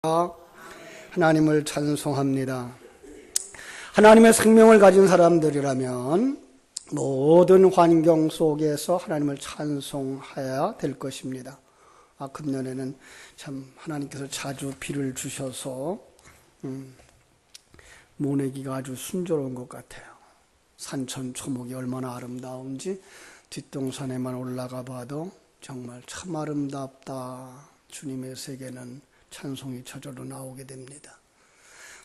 하나님을 찬송합니다. 하나님의 생명을 가진 사람들이라면 모든 환경 속에서 하나님을 찬송해야 될 것입니다. 금년에는 참 하나님께서 자주 비를 주셔서 모내기가 아주 순조로운 것 같아요. 산천초목이 얼마나 아름다운지 뒷동산에만 올라가 봐도 정말 참 아름답다. 주님의 세계는 찬송이 저절로 나오게 됩니다.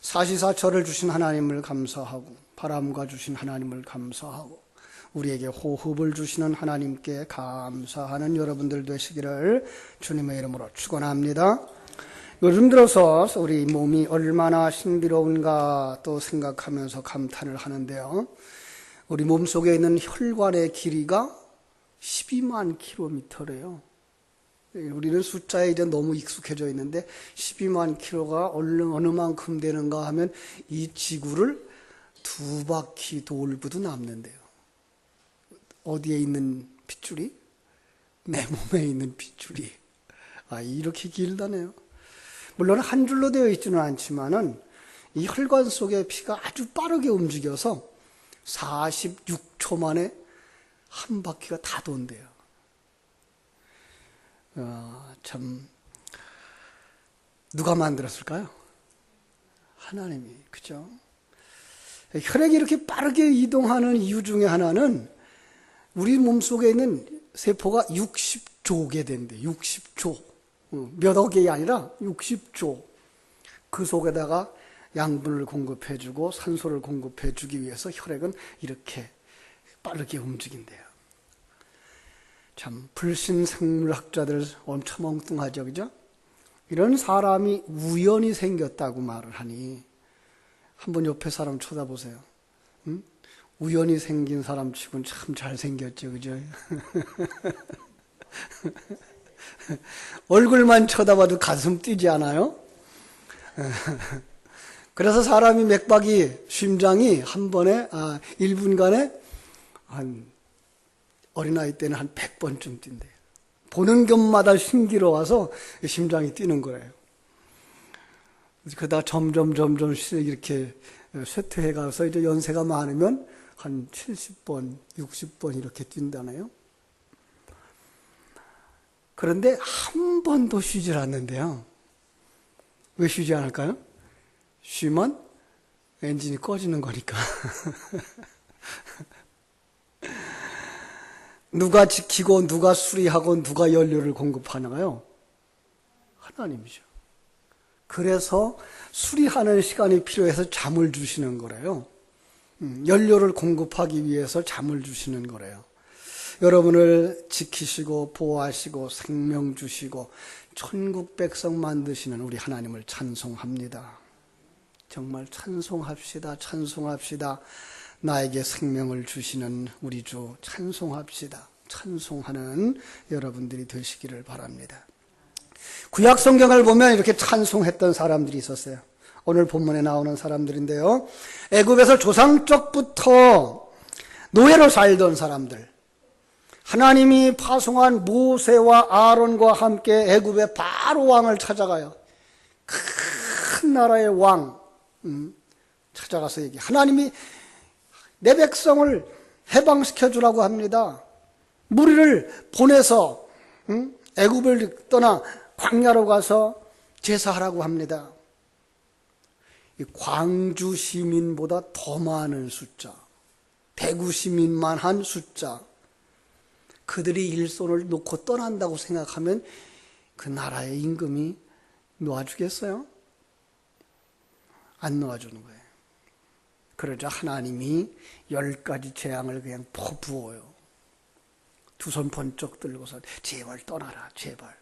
사시사철을 주신 하나님을 감사하고 바람과 주신 하나님을 감사하고 우리에게 호흡을 주시는 하나님께 감사하는 여러분들 되시기를 주님의 이름으로 축원합니다. 요즘 들어서 우리 몸이 얼마나 신비로운가 또 생각하면서 감탄을 하는데요. 우리 몸속에 있는 혈관의 길이가 12만 킬로미터래요. 우리는 숫자에 이제 너무 익숙해져 있는데 12만 킬로가 어느 만큼 되는가 하면 이 지구를 2바퀴 돌고도 남는데요. 어디에 있는 핏줄이? 내 몸에 있는 핏줄이. 이렇게 길다네요. 물론 한 줄로 되어 있지는 않지만은 이 혈관 속의 피가 아주 빠르게 움직여서 46초 만에 한 바퀴가 다 돈대요. 참 누가 만들었을까요? 하나님이, 그죠? 혈액이 이렇게 빠르게 이동하는 이유 중에 하나는 우리 몸속에 있는 세포가 60조 개 된대. 60조. 몇 억이 아니라 60조. 그 속에다가 양분을 공급해주고 산소를 공급해주기 위해서 혈액은 이렇게 빠르게 움직인대요. 참 불신생물학자들 엄청 엉뚱하죠, 그죠? 이런 사람이 우연히 생겼다고 말을 하니 한번 옆에 사람 쳐다보세요. 응? 우연히 생긴 사람 치고는 참 잘생겼죠, 그죠? 얼굴만 쳐다봐도 가슴 뛰지 않아요? 그래서 사람이 맥박이, 심장이 한 번에 1분간에 어린아이 때는 한 100번쯤 뛴대요. 보는 것마다 신기로워서 심장이 뛰는 거예요. 그러다 점점 이렇게 쇠퇴해 가서 이제 연세가 많으면 한 70번, 60번 이렇게 뛴다네요. 그런데 한 번도 쉬질 않는데요. 왜 쉬지 않을까요? 쉬면 엔진이 꺼지는 거니까. 누가 지키고 누가 수리하고 누가 연료를 공급하나요? 하나님이죠. 그래서 수리하는 시간이 필요해서 잠을 주시는 거래요. 연료를 공급하기 위해서 잠을 주시는 거래요. 여러분을 지키시고 보호하시고 생명 주시고 천국 백성 만드시는 우리 하나님을 찬송합니다. 정말 찬송합시다. 찬송합시다. 나에게 생명을 주시는 우리 주 찬송합시다. 찬송하는 여러분들이 되시기를 바랍니다. 구약 성경을 보면 이렇게 찬송했던 사람들이 있었어요. 오늘 본문에 나오는 사람들인데요. 애굽에서 조상적부터 노예로 살던 사람들. 하나님이 파송한 모세와 아론과 함께 애굽의 바로 왕을 찾아가요. 큰 나라의 왕 찾아가서 얘기해요. 하나님이 내 백성을 해방시켜 주라고 합니다. 무리를 보내서 애굽을 떠나 광야로 가서 제사하라고 합니다. 광주 시민보다 더 많은 숫자, 대구 시민만 한 숫자, 그들이 일손을 놓고 떠난다고 생각하면 그 나라의 임금이 놓아주겠어요? 안 놓아주는 거예요. 그러자 하나님이 10가지 재앙을 그냥 퍼부어요. 두 손 번쩍 들고서 제발 떠나라, 제발.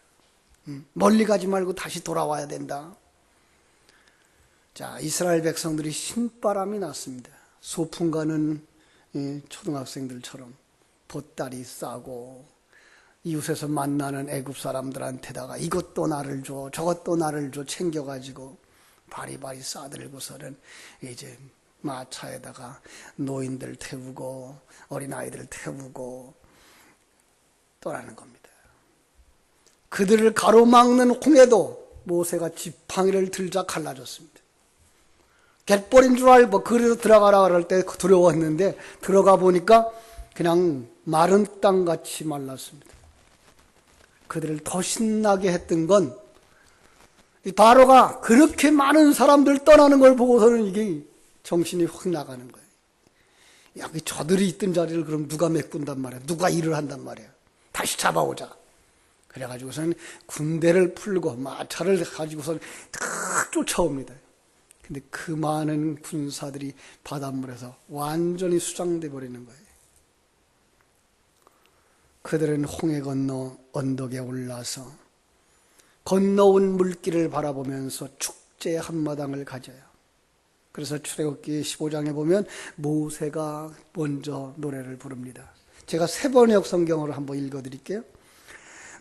멀리 가지 말고 다시 돌아와야 된다. 자, 이스라엘 백성들이 신바람이 났습니다. 소풍 가는 초등학생들처럼 보따리 싸고 이웃에서 만나는 애굽 사람들한테다가 이것도 나를 줘, 저것도 나를 줘 챙겨가지고 바리바리 싸들고서는 이제 마차에다가 노인들 태우고 어린아이들 태우고 떠나는 겁니다. 그들을 가로막는 홍해도 모세가 지팡이를 들자 갈라졌습니다. 갯벌인 줄 알고 그래서 들어가라 그럴 때 두려웠는데 들어가 보니까 그냥 마른 땅같이 말랐습니다. 그들을 더 신나게 했던 건 이 바로가 그렇게 많은 사람들 떠나는 걸 보고서는 이게 정신이 확 나가는 거예요. 여기 저들이 있던 자리를 그럼 누가 메꾼단 말이야. 누가 일을 한단 말이야. 다시 잡아오자. 그래가지고서는 군대를 풀고 마차를 가지고서는 탁 쫓아옵니다. 근데 그 많은 군사들이 바닷물에서 완전히 수장돼 버리는 거예요. 그들은 홍해 건너 언덕에 올라서 건너온 물길을 바라보면서 축제의 한마당을 가져요. 그래서 출애굽기 15장에 보면 모세가 먼저 노래를 부릅니다. 제가 3번역 성경으로 한번 읽어드릴게요.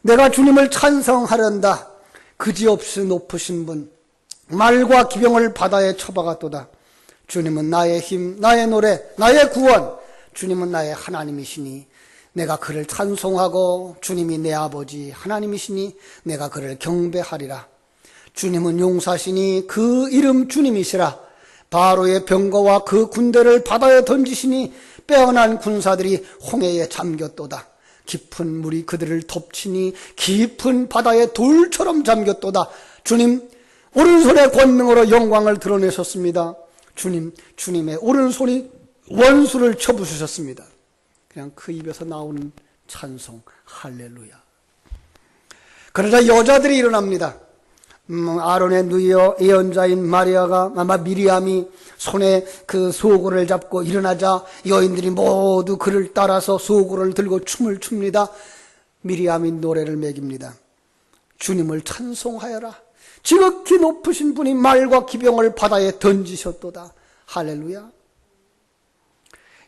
내가 주님을 찬성하련다. 그지없이 높으신 분, 말과 기병을 바다에 쳐박았도다. 주님은 나의 힘, 나의 노래, 나의 구원. 주님은 나의 하나님이시니 내가 그를 찬송하고 주님이 내 아버지 하나님이시니 내가 그를 경배하리라. 주님은 용사시니 그 이름 주님이시라. 바로의 병거와 그 군대를 바다에 던지시니 빼어난 군사들이 홍해에 잠겼도다. 깊은 물이 그들을 덮치니 깊은 바다에 돌처럼 잠겼도다. 주님 오른손의 권능으로 영광을 드러내셨습니다. 주님의 오른손이 원수를 쳐부수셨습니다. 그냥 그 입에서 나오는 찬송, 할렐루야. 그러자 여자들이 일어납니다. 아론의 누이여 예언자인 미리암이 손에 그 소고를 잡고 일어나자 여인들이 모두 그를 따라서 소고를 들고 춤을 춥니다. 미리암이 노래를 매깁니다. 주님을 찬송하여라. 지극히 높으신 분이 말과 기병을 바다에 던지셨도다. 할렐루야.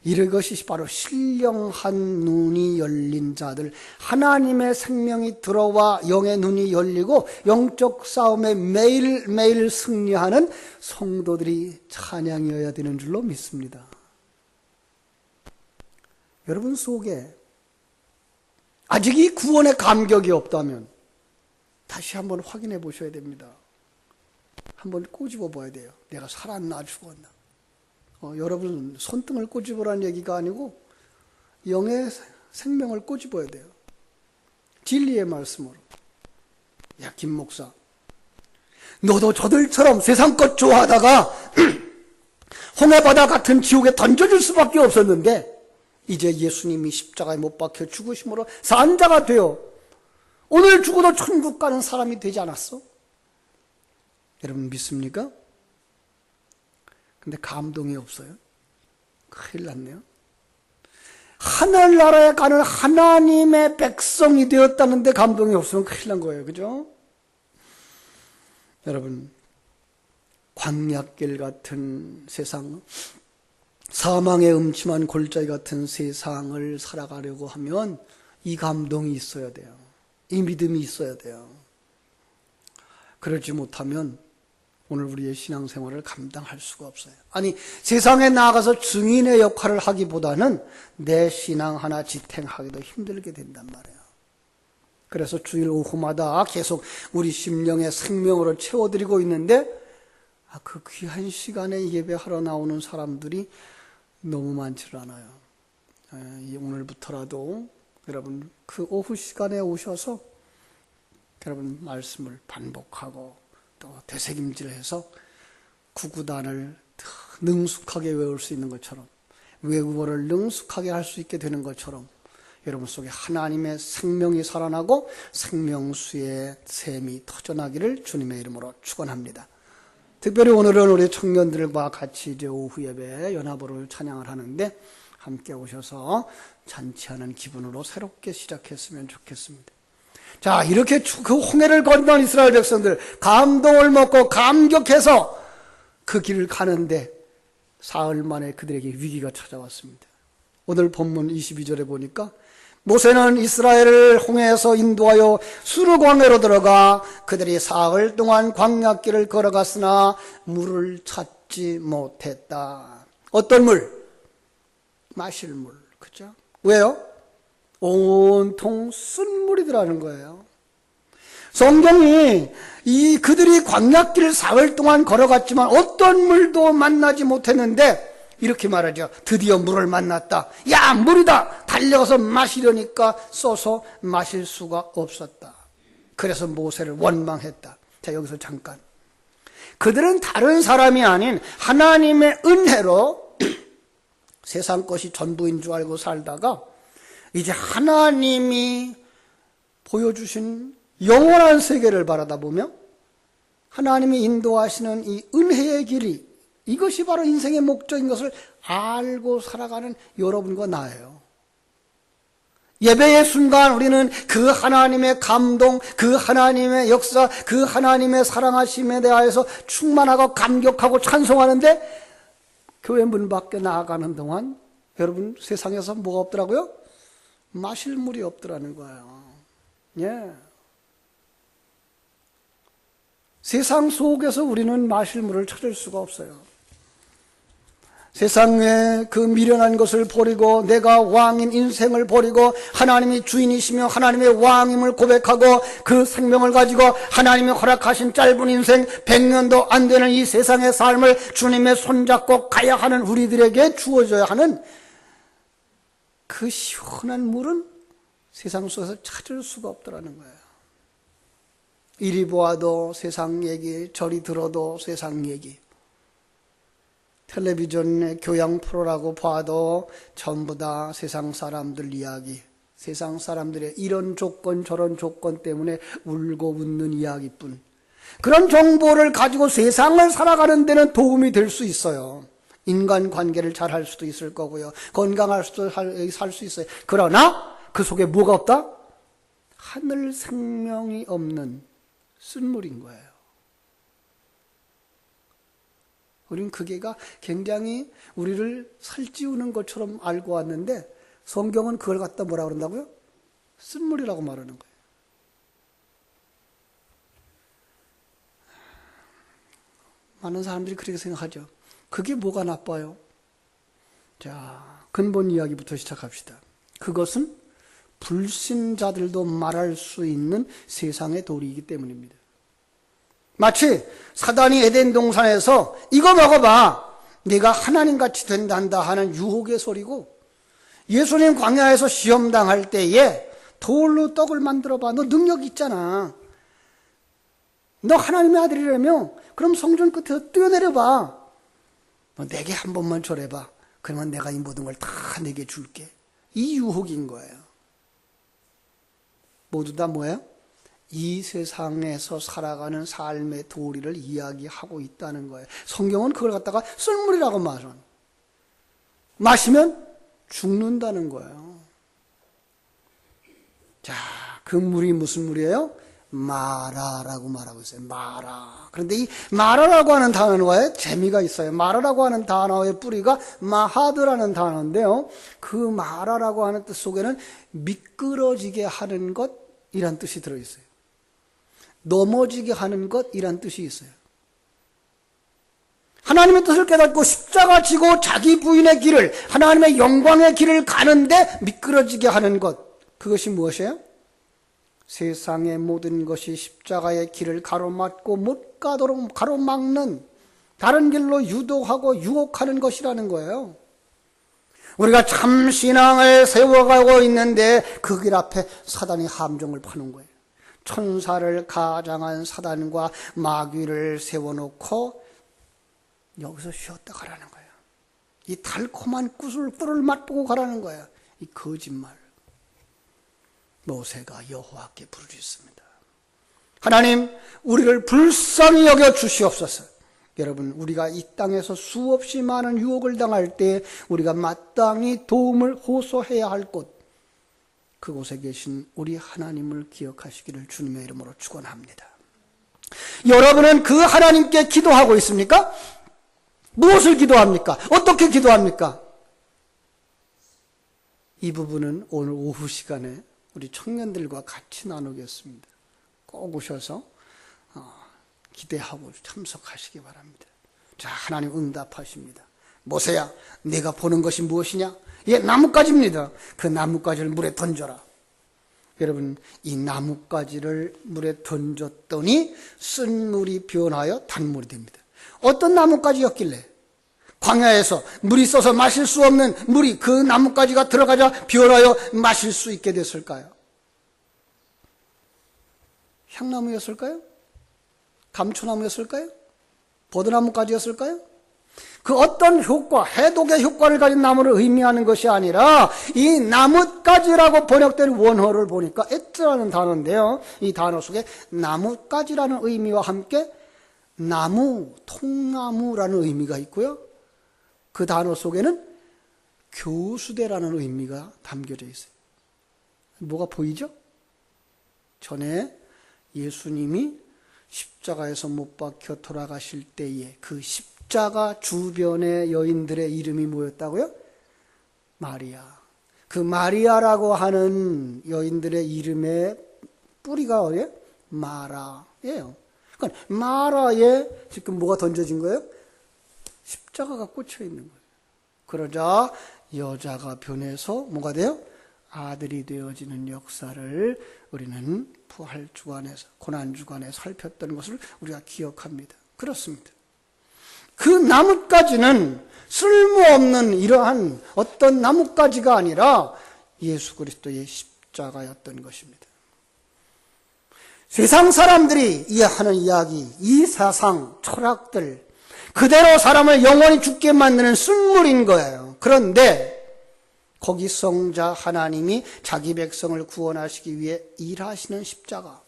이것이 바로 신령한 눈이 열린 자들, 하나님의 생명이 들어와 영의 눈이 열리고 영적 싸움에 매일매일 승리하는 성도들이 찬양이어야 되는 줄로 믿습니다. 여러분 속에 아직 이 구원의 감격이 없다면 다시 한번 확인해 보셔야 됩니다. 한번 꼬집어 봐야 돼요. 내가 살았나 죽었나. 여러분 손등을 꼬집으라는 얘기가 아니고 영의 생명을 꼬집어야 돼요. 진리의 말씀으로. 야, 김 목사, 너도 저들처럼 세상 것 좋아하다가 홍해바다 같은 지옥에 던져질 수밖에 없었는데 이제 예수님이 십자가에 못 박혀 죽으심으로 산자가 되어 오늘 죽어도 천국 가는 사람이 되지 않았어? 여러분 믿습니까? 근데 감동이 없어요. 큰일 났네요. 하늘나라에 가는 하나님의 백성이 되었다는데 감동이 없으면 큰일 난 거예요. 그죠? 여러분, 광야길 같은 세상, 사망의 음침한 골짜기 같은 세상을 살아가려고 하면 이 감동이 있어야 돼요. 이 믿음이 있어야 돼요. 그러지 못하면 오늘 우리의 신앙생활을 감당할 수가 없어요. 아니, 세상에 나가서 증인의 역할을 하기보다는 내 신앙 하나 지탱하기도 힘들게 된단 말이에요. 그래서 주일 오후마다 계속 우리 심령의 생명으로 채워드리고 있는데 그 귀한 시간에 예배하러 나오는 사람들이 너무 많지를 않아요. 오늘부터라도 여러분 그 오후 시간에 오셔서 여러분 말씀을 반복하고 또 되새김질해서 구구단을 능숙하게 외울 수 있는 것처럼 외국어를 능숙하게 할 수 있게 되는 것처럼 여러분 속에 하나님의 생명이 살아나고 생명수의 샘이 터져나기를 주님의 이름으로 축원합니다. 특별히 오늘은 우리 청년들과 같이 이제 오후 예배 연합으로 찬양을 하는데 함께 오셔서 잔치하는 기분으로 새롭게 시작했으면 좋겠습니다. 자, 이렇게 그 홍해를 건넌 이스라엘 백성들 감동을 먹고 감격해서 그 길을 가는데 사흘 만에 그들에게 위기가 찾아왔습니다. 오늘 본문 22절에 보니까 모세는 이스라엘을 홍해에서 인도하여 수르광야로 들어가 그들이 사흘 동안 광야길을 걸어갔으나 물을 찾지 못했다. 어떤 물? 마실 물. 그죠? 왜요? 온통 쓴물이더라는 거예요. 성경이 그들이 광야길을 사흘 동안 걸어갔지만 어떤 물도 만나지 못했는데 이렇게 말하죠. 드디어 물을 만났다. 야, 물이다. 달려가서 마시려니까 써서 마실 수가 없었다. 그래서 모세를 원망했다. 자, 여기서 잠깐. 그들은 다른 사람이 아닌 하나님의 은혜로 세상 것이 전부인 줄 알고 살다가 이제 하나님이 보여주신 영원한 세계를 바라다보며 하나님이 인도하시는 이 은혜의 길이, 이것이 바로 인생의 목적인 것을 알고 살아가는 여러분과 나예요. 예배의 순간 우리는 그 하나님의 감동, 그 하나님의 역사, 그 하나님의 사랑하심에 대하여서 충만하고 감격하고 찬송하는데 교회 문 밖에 나아가는 동안 여러분 세상에서 뭐가 없더라고요? 마실 물이 없더라는 거예요. 예. 세상 속에서 우리는 마실 물을 찾을 수가 없어요. 세상에 그 미련한 것을 버리고 내가 왕인 인생을 버리고 하나님이 주인이시며 하나님의 왕임을 고백하고 그 생명을 가지고 하나님이 허락하신 짧은 인생 100년도 안 되는 이 세상의 삶을 주님의 손잡고 가야 하는 우리들에게 주어져야 하는 그 시원한 물은 세상 속에서 찾을 수가 없더라는 거예요. 이리 보아도 세상 얘기, 저리 들어도 세상 얘기, 텔레비전의 교양 프로라고 봐도 전부 다 세상 사람들 이야기, 세상 사람들의 이런 조건 저런 조건 때문에 울고 웃는 이야기뿐. 그런 정보를 가지고 세상을 살아가는 데는 도움이 될 수 있어요. 인간관계를 잘 할 수도 있을 거고요. 건강할 수도 살 수 있어요. 그러나 그 속에 뭐가 없다? 하늘 생명이 없는 쓴물인 거예요. 우리는 그게가 굉장히 우리를 살찌우는 것처럼 알고 왔는데 성경은 그걸 갖다 뭐라 그런다고요? 쓴물이라고 말하는 거예요. 많은 사람들이 그렇게 생각하죠. 그게 뭐가 나빠요? 자, 근본 이야기부터 시작합시다. 그것은 불신자들도 말할 수 있는 세상의 도리이기 때문입니다. 마치 사단이 에덴 동산에서 이거 먹어봐, 네가 하나님같이 된단다 하는 유혹의 소리고, 예수님 광야에서 시험당할 때에 돌로 떡을 만들어봐, 너 능력 있잖아, 너 하나님의 아들이라며, 그럼 성전 끝에서 뛰어내려봐, 너 내게 한 번만 절해봐, 그러면 내가 이 모든 걸 다 내게 줄게. 이 유혹인 거예요. 모두 다 뭐예요? 이 세상에서 살아가는 삶의 도리를 이야기하고 있다는 거예요. 성경은 그걸 갖다가 썰물이라고 말하는, 마시면 죽는다는 거예요. 자, 그 물이 무슨 물이에요? 마라라고 말하고 있어요. 마라. 그런데 이 마라라고 하는 단어에 재미가 있어요. 마라라고 하는 단어의 뿌리가 마하드라는 단어인데요, 그 마라라고 하는 뜻 속에는 미끄러지게 하는 것이란 뜻이 들어있어요. 넘어지게 하는 것이란 뜻이 있어요. 하나님의 뜻을 깨닫고 십자가 지고 자기 부인의 길을, 하나님의 영광의 길을 가는데 미끄러지게 하는 것, 그것이 무엇이에요? 세상의 모든 것이 십자가의 길을 가로막고 못 가도록 가로막는, 다른 길로 유도하고 유혹하는 것이라는 거예요. 우리가 참 신앙을 세워가고 있는데 그 길 앞에 사단이 함정을 파는 거예요. 천사를 가장한 사단과 마귀를 세워놓고 여기서 쉬었다 가라는 거예요. 이 달콤한 꿀을 맛보고 가라는 거예요. 이 거짓말. 모세가 여호와께 부르짖습니다. 하나님, 우리를 불쌍히 여겨 주시옵소서. 여러분, 우리가 이 땅에서 수없이 많은 유혹을 당할 때 우리가 마땅히 도움을 호소해야 할 곳, 그곳에 계신 우리 하나님을 기억하시기를 주님의 이름으로 축원합니다. 여러분은 그 하나님께 기도하고 있습니까? 무엇을 기도합니까? 어떻게 기도합니까? 이 부분은 오늘 오후 시간에 우리 청년들과 같이 나누겠습니다. 꼭 오셔서 기대하고 참석하시기 바랍니다. 자, 하나님 응답하십니다. 모세야, 네가 보는 것이 무엇이냐? 예, 나뭇가지입니다. 그 나뭇가지를 물에 던져라. 여러분, 이 나뭇가지를 물에 던졌더니 쓴 물이 변하여 단물이 됩니다. 어떤 나뭇가지였길래 광야에서 물이 써서 마실 수 없는 물이 그 나뭇가지가 들어가자 변하여 마실 수 있게 됐을까요? 향나무였을까요? 감초나무였을까요? 버드나무까지였을까요? 그 어떤 효과, 해독의 효과를 가진 나무를 의미하는 것이 아니라 이 나뭇가지라고 번역된 원어를 보니까 에트라는 단어인데요. 이 단어 속에 나뭇가지라는 의미와 함께 나무, 통나무라는 의미가 있고요. 그 단어 속에는 교수대라는 의미가 담겨져 있어요. 뭐가 보이죠? 전에 예수님이 십자가에서 못 박혀 돌아가실 때에 그 십자가 주변의 여인들의 이름이 뭐였다고요? 마리아. 그 마리아라고 하는 여인들의 이름의 뿌리가 어디예요? 마라예요. 그러니까 마라에 지금 뭐가 던져진 거예요? 십자가가 꽂혀 있는 거예요. 그러자 여자가 변해서 뭐가 돼요? 아들이 되어지는 역사를 우리는 부활 주간에서, 고난 주간에 살폈던 것을 우리가 기억합니다. 그렇습니다. 그 나뭇가지는 쓸모없는 이러한 어떤 나뭇가지가 아니라 예수 그리스도의 십자가였던 것입니다. 세상 사람들이 이해하는 이야기, 이 세상 철학들, 그대로 사람을 영원히 죽게 만드는 쓴물인 거예요. 그런데 거기 성자 하나님이 자기 백성을 구원하시기 위해 일하시는 십자가,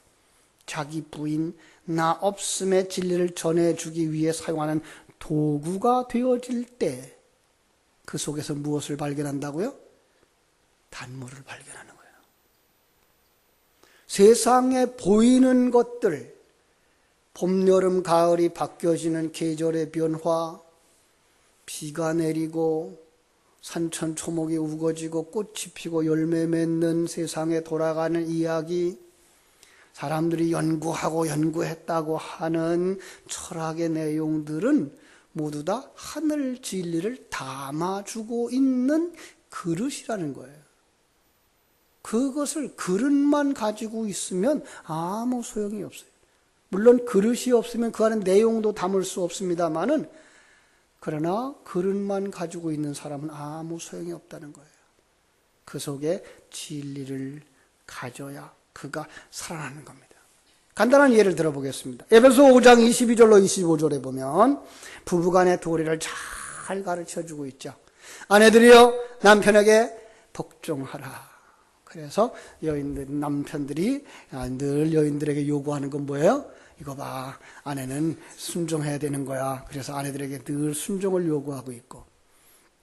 자기 부인 나 없음의 진리를 전해주기 위해 사용하는 도구가 되어질 때 그 속에서 무엇을 발견한다고요? 단물을 발견하는 거예요. 세상에 보이는 것들, 봄, 여름, 가을이 바뀌어지는 계절의 변화, 비가 내리고 산천 초목이 우거지고 꽃이 피고 열매 맺는 세상에 돌아가는 이야기, 사람들이 연구하고 연구했다고 하는 철학의 내용들은 모두 다 하늘 진리를 담아주고 있는 그릇이라는 거예요. 그것을 그릇만 가지고 있으면 아무 소용이 없어요. 물론 그릇이 없으면 그 안에 내용도 담을 수 없습니다만은, 그러나 그릇만 가지고 있는 사람은 아무 소용이 없다는 거예요. 그 속에 진리를 가져야 그가 살아나는 겁니다. 간단한 예를 들어보겠습니다. 에베소 5장 22절로 25절에 보면 부부간의 도리를 잘 가르쳐주고 있죠. 아내들이여 남편에게 복종하라. 그래서 남편들이 늘 여인들에게 요구하는 건 뭐예요? 이거 봐, 아내는 순종해야 되는 거야. 그래서 아내들에게 늘 순종을 요구하고 있고,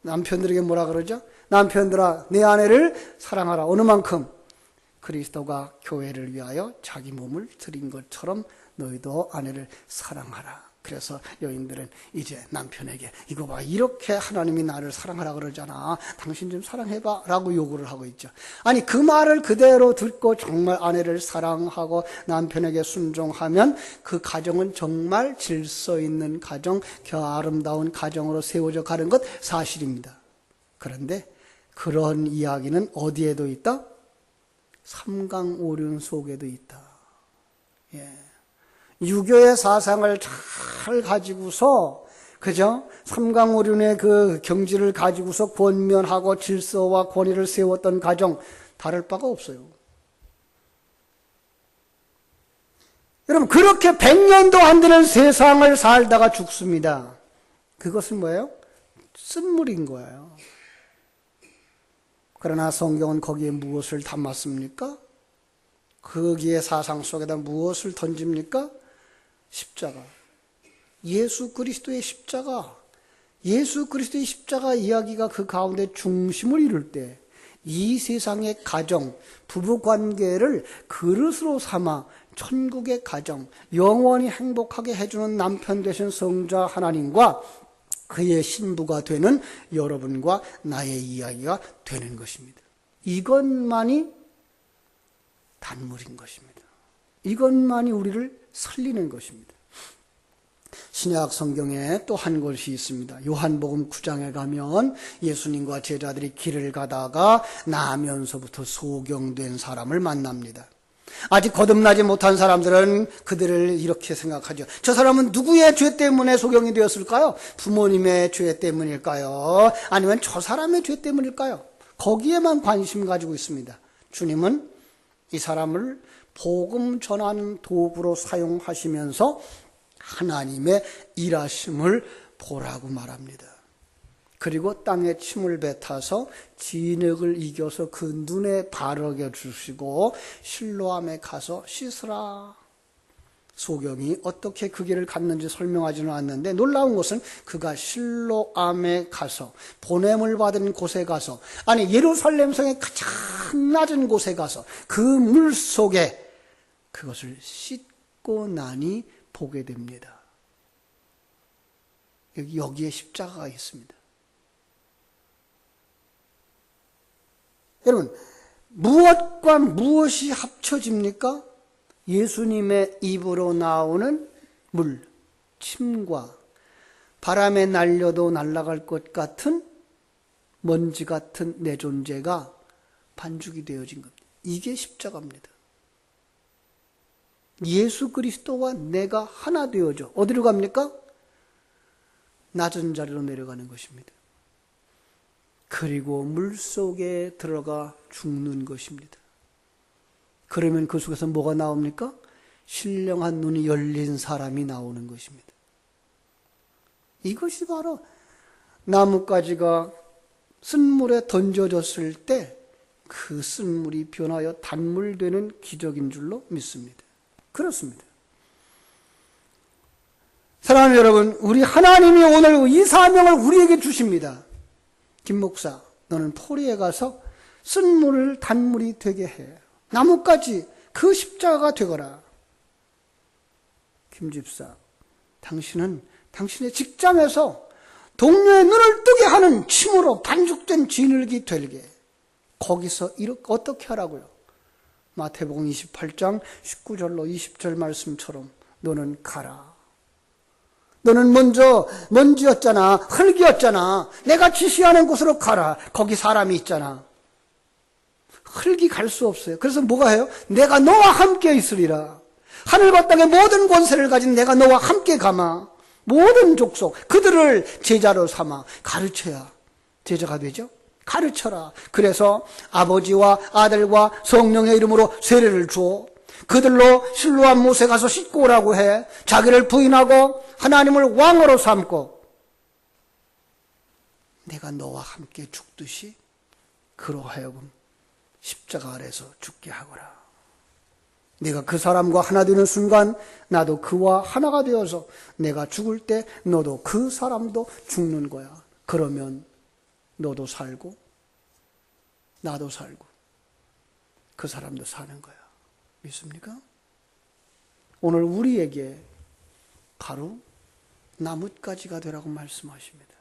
남편들에게 뭐라 그러죠? 남편들아, 내 아내를 사랑하라. 어느 만큼? 그리스도가 교회를 위하여 자기 몸을 드린 것처럼 너희도 아내를 사랑하라. 그래서 여인들은 이제 남편에게 이거 봐, 이렇게 하나님이 나를 사랑하라 그러잖아, 당신 좀 사랑해봐 라고 요구를 하고 있죠. 아니, 그 말을 그대로 듣고 정말 아내를 사랑하고 남편에게 순종하면 그 가정은 정말 질서 있는 가정, 아름다운 가정으로 세워져 가는 것 사실입니다. 그런데 그런 이야기는 어디에도 있다? 삼강오륜 속에도 있다. 예. 유교의 사상을 잘 가지고서, 그죠? 삼강오륜의 그 경지를 가지고서 권면하고 질서와 권위를 세웠던 가정, 다를 바가 없어요. 여러분, 그렇게 100년도 안 되는 세상을 살다가 죽습니다. 그것은 뭐예요? 쓴물인 거예요. 그러나 성경은 거기에 무엇을 담았습니까? 거기에 사상 속에다 무엇을 던집니까? 십자가. 예수 그리스도의 십자가. 예수 그리스도의 십자가 이야기가 그 가운데 중심을 이룰 때 이 세상의 가정, 부부관계를 그릇으로 삼아 천국의 가정, 영원히 행복하게 해주는 남편 되신 성자 하나님과 그의 신부가 되는 여러분과 나의 이야기가 되는 것입니다. 이것만이 단물인 것입니다. 이것만이 우리를 살리는 것입니다. 신약 성경에 또 한 곳이 있습니다. 요한복음 9장에 가면 예수님과 제자들이 길을 가다가 나면서부터 소경된 사람을 만납니다. 아직 거듭나지 못한 사람들은 그들을 이렇게 생각하죠. 저 사람은 누구의 죄 때문에 소경이 되었을까요? 부모님의 죄 때문일까요? 아니면 저 사람의 죄 때문일까요? 거기에만 관심 가지고 있습니다. 주님은 이 사람을 복음 전하는 도구로 사용하시면서 하나님의 일하심을 보라고 말합니다. 그리고 땅에 침을 뱉어서 진흙을 이겨서 그 눈에 바르게 주시고 실로암에 가서 씻으라. 소경이 어떻게 그 길을 갔는지 설명하지는 않는데 놀라운 것은 그가 실로암에 가서 보냄을 받은 곳에 가서 아니 예루살렘 성의 가장 낮은 곳에 가서 그 물 속에 그것을 씻고 나니 보게 됩니다. 여기에 십자가가 있습니다. 여러분, 무엇과 무엇이 합쳐집니까? 예수님의 입으로 나오는 물, 침과 바람에 날려도 날아갈 것 같은 먼지 같은 내 존재가 반죽이 되어진 겁니다. 이게 십자가입니다. 예수 그리스도와 내가 하나 되어져 어디로 갑니까? 낮은 자리로 내려가는 것입니다. 그리고 물속에 들어가 죽는 것입니다. 그러면 그 속에서 뭐가 나옵니까? 신령한 눈이 열린 사람이 나오는 것입니다. 이것이 바로 나뭇가지가 쓴물에 던져졌을 때 그 쓴물이 변하여 단물되는 기적인 줄로 믿습니다. 그렇습니다. 사랑하는 여러분, 우리 하나님이 오늘 이 사명을 우리에게 주십니다. 김 목사, 너는 포리에 가서 쓴물을 단물이 되게 해. 나뭇가지 그 십자가가 되거라. 김 집사, 당신은 당신의 직장에서 동료의 눈을 뜨게 하는 침으로 반죽된 진흙이 되게. 거기서 이렇게 어떻게 하라고요? 마태복음 28장 19절로 20절 말씀처럼 너는 가라. 너는 먼저 먼지였잖아. 흙이었잖아. 내가 지시하는 곳으로 가라. 거기 사람이 있잖아. 흙이 갈 수 없어요. 그래서 뭐가 해요? 내가 너와 함께 있으리라. 하늘과 땅의 모든 권세를 가진 내가 너와 함께 가마. 모든 족속 그들을 제자로 삼아 가르쳐야 제자가 되죠. 가르쳐라. 그래서 아버지와 아들과 성령의 이름으로 세례를 주어 그들로 실로암 못에 가서 씻고 오라고 해. 자기를 부인하고 하나님을 왕으로 삼고 내가 너와 함께 죽듯이 그로 하여금 십자가 아래서 죽게 하거라. 내가 그 사람과 하나 되는 순간 나도 그와 하나가 되어서 내가 죽을 때 너도 그 사람도 죽는 거야. 그러면 너도 살고 나도 살고 그 사람도 사는 거야. 믿습니까? 오늘 우리에게 바로 나뭇가지가 되라고 말씀하십니다.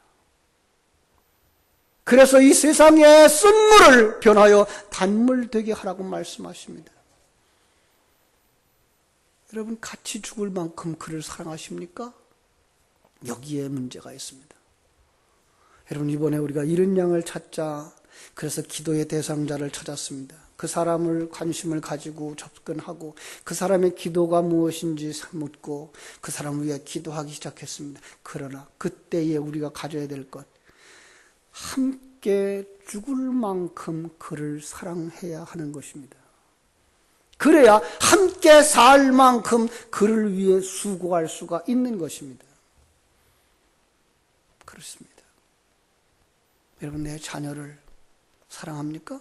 그래서 이 세상의 쓴물을 변하여 단물 되게 하라고 말씀하십니다. 여러분, 같이 죽을 만큼 그를 사랑하십니까? 여기에 문제가 있습니다. 여러분, 이번에 우리가 잃은 양을 찾자 그래서 기도의 대상자를 찾았습니다. 그 사람을 관심을 가지고 접근하고 그 사람의 기도가 무엇인지 묻고 그 사람을 위해 기도하기 시작했습니다. 그러나 그때에 우리가 가져야 될 것, 함께 죽을 만큼 그를 사랑해야 하는 것입니다. 그래야 함께 살 만큼 그를 위해 수고할 수가 있는 것입니다. 그렇습니다. 여러분, 내 자녀를 사랑합니까?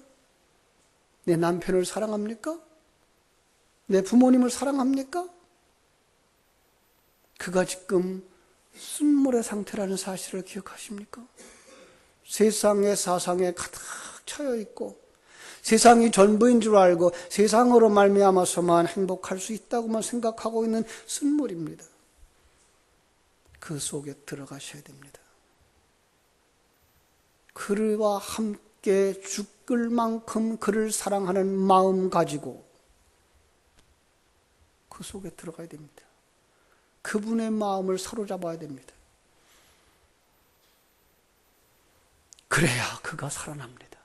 내 남편을 사랑합니까? 내 부모님을 사랑합니까? 그가 지금 쓴물의 상태라는 사실을 기억하십니까? 세상의 사상에 가득 차여 있고 세상이 전부인 줄 알고 세상으로 말미암아서만 행복할 수 있다고만 생각하고 있는 쓴물입니다. 그 속에 들어가셔야 됩니다. 그와 함께 죽을 만큼 그를 사랑하는 마음 가지고 그 속에 들어가야 됩니다. 그분의 마음을 사로잡아야 됩니다. 그래야 그가 살아납니다.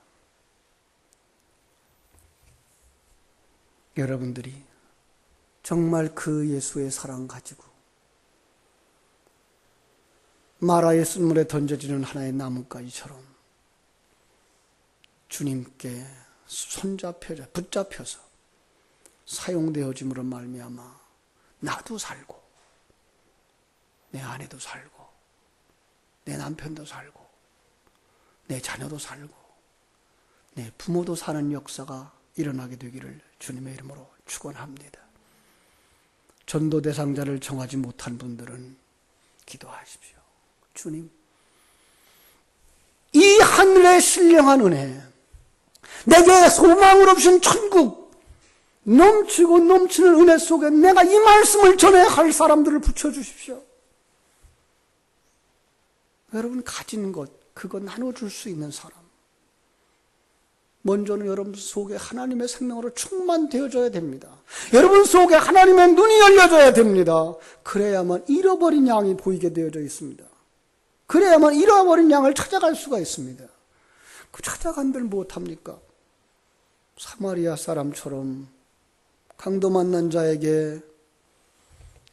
여러분들이 정말 그 예수의 사랑 가지고 마라의 쓴물에 던져지는 하나의 나뭇가지처럼 주님께 붙잡혀서 사용되어짐으로 말미암아 나도 살고 내 아내도 살고 내 남편도 살고 내 자녀도 살고 내 부모도 사는 역사가 일어나게 되기를 주님의 이름으로 축원합니다. 전도 대상자를 정하지 못한 분들은 기도하십시오. 주님, 이 하늘의 신령한 은혜, 내게 소망을 주신 천국, 넘치고 넘치는 은혜 속에 내가 이 말씀을 전해야 할 사람들을 붙여주십시오. 여러분 가진 것, 그거 나눠줄 수 있는 사람. 먼저는 여러분 속에 하나님의 생명으로 충만되어져야 됩니다. 여러분 속에 하나님의 눈이 열려져야 됩니다. 그래야만 잃어버린 양이 보이게 되어져 있습니다. 그래야만 잃어버린 양을 찾아갈 수가 있습니다. 그 찾아간들 못합니까? 사마리아 사람처럼 강도 만난 자에게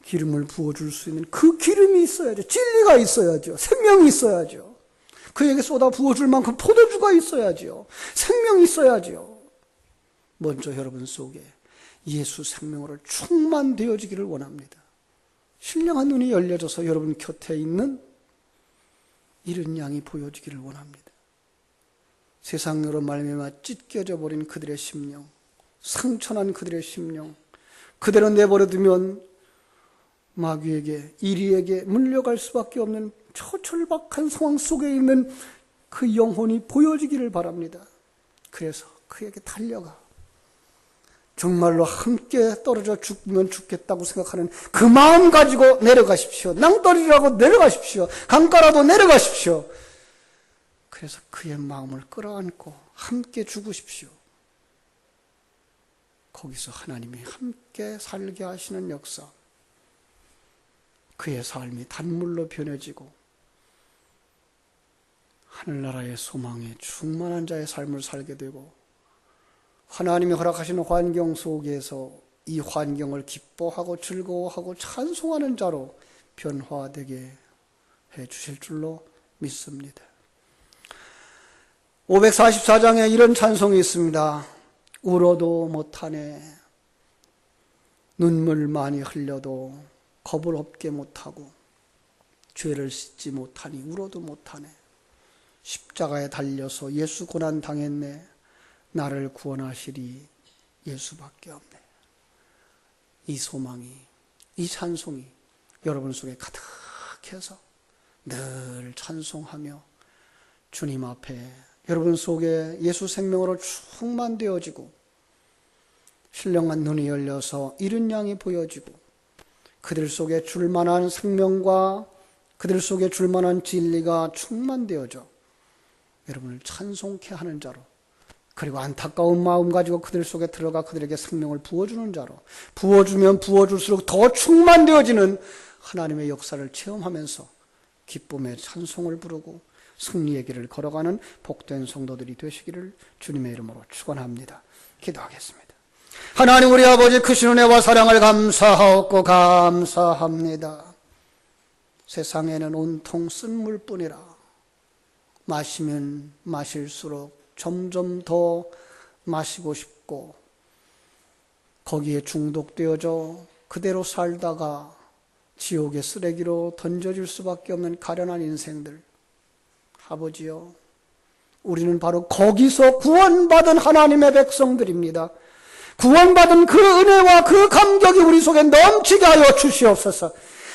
기름을 부어줄 수 있는 그 기름이 있어야죠. 진리가 있어야죠. 생명이 있어야죠. 그에게 쏟아 부어줄 만큼 포도주가 있어야죠. 생명이 있어야죠. 먼저 여러분 속에 예수 생명으로 충만되어지기를 원합니다. 신령한 눈이 열려져서 여러분 곁에 있는 이른 양이 보여지기를 원합니다. 세상으로 말미암아 찢겨져 버린 그들의 심령, 상처난 그들의 심령, 그대로 내버려두면 마귀에게, 이리에게 물려갈 수밖에 없는 처철박한 상황 속에 있는 그 영혼이 보여지기를 바랍니다. 그래서 그에게 달려가 정말로 함께 떨어져 죽으면 죽겠다고 생각하는 그 마음 가지고 내려가십시오. 낭떠러지라고 내려가십시오. 강가라도 내려가십시오. 그래서 그의 마음을 끌어안고 함께 죽으십시오. 거기서 하나님이 함께 살게 하시는 역사, 그의 삶이 단물로 변해지고 하늘나라의 소망에 충만한 자의 삶을 살게 되고 하나님이 허락하시는 환경 속에서 이 환경을 기뻐하고 즐거워하고 찬송하는 자로 변화되게 해 주실 줄로 믿습니다. 544장에 이런 찬송이 있습니다. 울어도 못하네, 눈물 많이 흘려도 겁을 없게 못하고 죄를 씻지 못하니 울어도 못하네, 십자가에 달려서 예수 고난 당했네, 나를 구원하시리 예수밖에 없네. 이 소망이, 이 찬송이 여러분 속에 가득해서 늘 찬송하며 주님 앞에 여러분 속에 예수 생명으로 충만되어지고 신령한 눈이 열려서 이른 양이 보여지고 그들 속에 줄만한 생명과 그들 속에 줄만한 진리가 충만되어져 여러분을 찬송케 하는 자로, 그리고 안타까운 마음 가지고 그들 속에 들어가 그들에게 생명을 부어주는 자로, 부어주면 부어줄수록 더 충만되어지는 하나님의 역사를 체험하면서 기쁨의 찬송을 부르고 승리의 길을 걸어가는 복된 성도들이 되시기를 주님의 이름으로 축원합니다. 기도하겠습니다. 하나님 우리 아버지 크신 은혜와 사랑을 감사하옵고 감사합니다. 세상에는 온통 쓴물뿐이라 마시면 마실수록 점점 더 마시고 싶고 거기에 중독되어져 그대로 살다가 지옥의 쓰레기로 던져질 수밖에 없는 가련한 인생들, 아버지요, 우리는 바로 거기서 구원받은 하나님의 백성들입니다. 구원받은 그 은혜와 그 감격이 우리 속에 넘치게 하여 주시옵소서.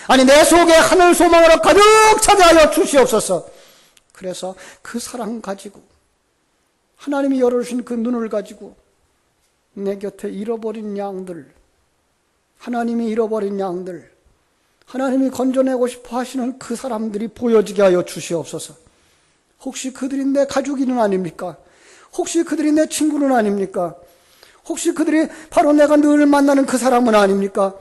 아니 내 속에 하늘 소망으로 가득 차게 하여 주시옵소서. 그래서 그 사랑 가지고 하나님이 열어주신 그 눈을 가지고 내 곁에 잃어버린 양들, 하나님이 잃어버린 양들, 하나님이 건져내고 싶어 하시는 그 사람들이 보여지게 하여 주시옵소서. 혹시 그들이 내 가족이는 아닙니까? 혹시 그들이 내 친구는 아닙니까? 혹시 그들이 바로 내가 늘 만나는 그 사람은 아닙니까?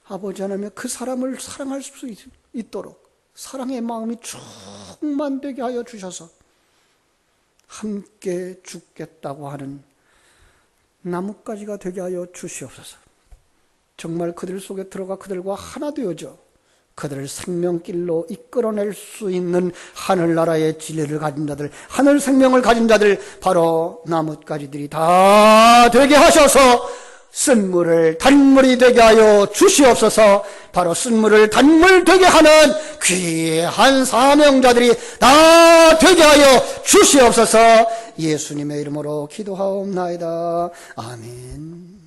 아버지 하나님 그 사람을 사랑할 수 있도록 사랑의 마음이 충만되게 하여 주셔서 함께 죽겠다고 하는 나뭇가지가 되게 하여 주시옵소서. 정말 그들 속에 들어가 그들과 하나 되어져 그들을 생명길로 이끌어낼 수 있는 하늘나라의 진리를 가진 자들, 하늘 생명을 가진 자들, 바로 나뭇가지들이 다 되게 하셔서 쓴물을 단물이 되게 하여 주시옵소서. 바로 쓴물을 단물 되게 하는 귀한 사명자들이 다 되게 하여 주시옵소서. 예수님의 이름으로 기도하옵나이다. 아멘.